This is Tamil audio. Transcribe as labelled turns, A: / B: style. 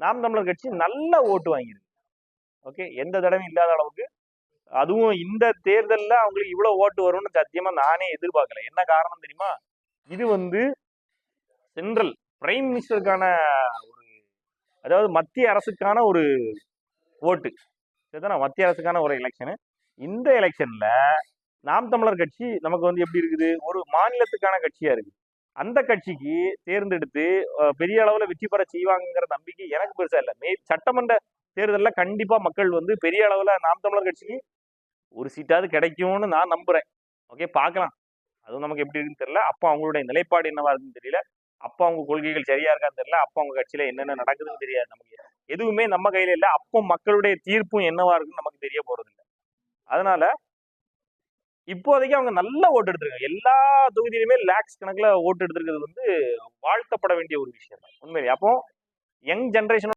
A: நாம் தமிழர் கட்சி நல்ல ஓட்டு வாங்கியிருக்கு. ஓகே, எந்த தடவையும் இல்லாத அளவுக்கு. அதுவும் இந்த தேர்தலில் அவங்களுக்கு இவ்வளவு ஓட்டு வரும்னு சத்தியமா நானே எதிர்பார்க்கல. என்ன காரணம் தெரியுமா? இது சென்ட்ரல் பிரைம் மினிஸ்டருக்கான ஒரு, அதாவது மத்திய அரசுக்கான ஒரு ஓட்டு, சரிதானா? மத்திய அரசுக்கான ஒரு எலெக்ஷனு. இந்த எலெக்ஷன்ல நாம் தமிழர் கட்சி நமக்கு எப்படி இருக்குது, ஒரு மாநிலத்துக்கான கட்சியா இருக்கு. அந்த கட்சிக்கு தேர்ந்தெடுத்து பெரிய அளவுல வெற்றி பெற செய்வாங்கிற நம்பிக்கை எனக்கு பெருசா இல்லை. சட்டமன்ற தேர்தலில் கண்டிப்பா மக்கள் பெரிய அளவுல நாம் தமிழர் கட்சிக்கு ஒரு சீட்டாவது கிடைக்கும்னு நான் நம்புறேன். ஓகே, பார்க்கலாம். அதுவும் நமக்கு எப்படி இருக்குன்னு தெரியல. அப்போ அவங்களுடைய நிலைப்பாடு என்னவா இருக்குன்னு தெரியல. அப்போ அவங்க கொள்கைகள் சரியா இருக்கான்னு தெரியல. அப்போ அவங்க கட்சியில என்னென்ன நடக்குதுன்னு தெரியாது. நமக்கு எதுவுமே நம்ம கையில இல்லை. அப்போ மக்களுடைய தீர்ப்பும் என்னவா இருக்குன்னு நமக்கு தெரிய போறது இல்லை. அதனால இப்போதைக்கு அவங்க நல்ல ஓட்டு எடுத்திருக்காங்க. எல்லா தொகுதியிலுமே லேக்ஸ் கணக்குல ஓட்டு எடுத்திருக்கிறது வாழ்த்தப்பட வேண்டிய ஒரு விஷயம் தான் உண்மையிலே. அப்போ யங் ஜெனரேஷன்